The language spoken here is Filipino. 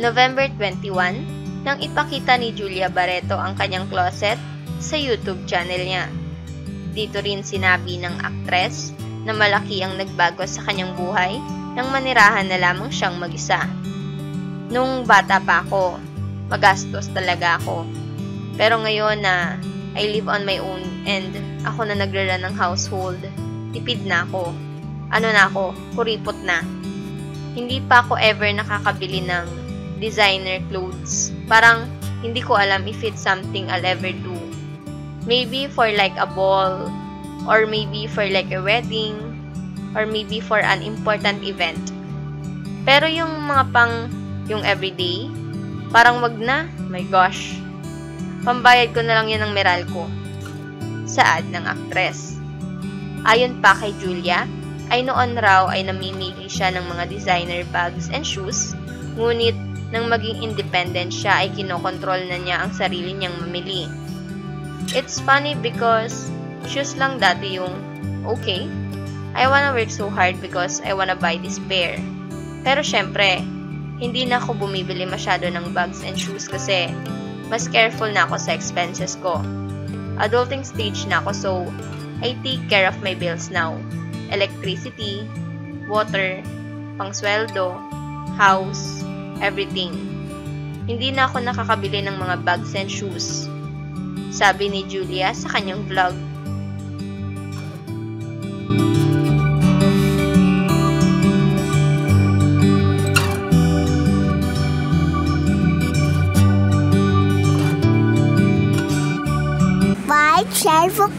November 21, nang ipakita ni Julia Barreto ang kanyang closet sa YouTube channel niya. Dito rin sinabi ng aktres na malaki ang nagbago sa kanyang buhay nang manirahan na lamang siyang mag-isa. Nung bata pa ako, magastos talaga ako. Pero ngayon na I live on my own and ako na nagre-run ng household, tipid na ako. Ano na ako, kuripot na. Hindi pa ako ever nakakabili ng designer clothes. Parang hindi ko alam if it's something I'll ever do. Maybe for like a ball, or maybe for like a wedding, or maybe for an important event. Pero yung mga yung everyday, parang wag na, my gosh. Pambayad ko na lang yan ng Meralco. Saad ng aktres. Ayon pa kay Julia, ay noon raw ay namimili siya ng mga designer bags and shoes, ngunit nang maging independent siya ay kinokontrol na niya ang sarili niyang mamili. It's funny because shoes lang dati yung okay, I wanna work so hard because I wanna buy this pair. Pero syempre, hindi na ako bumibili masyado ng bags and shoes kasi mas careful na ako sa expenses ko. Adulting stage na ako so I take care of my bills now. Electricity, water, pangsweldo, house, everything. Hindi na ako nakakabili ng mga bags and shoes. Sabi ni Julia sa kanyang vlog. Share for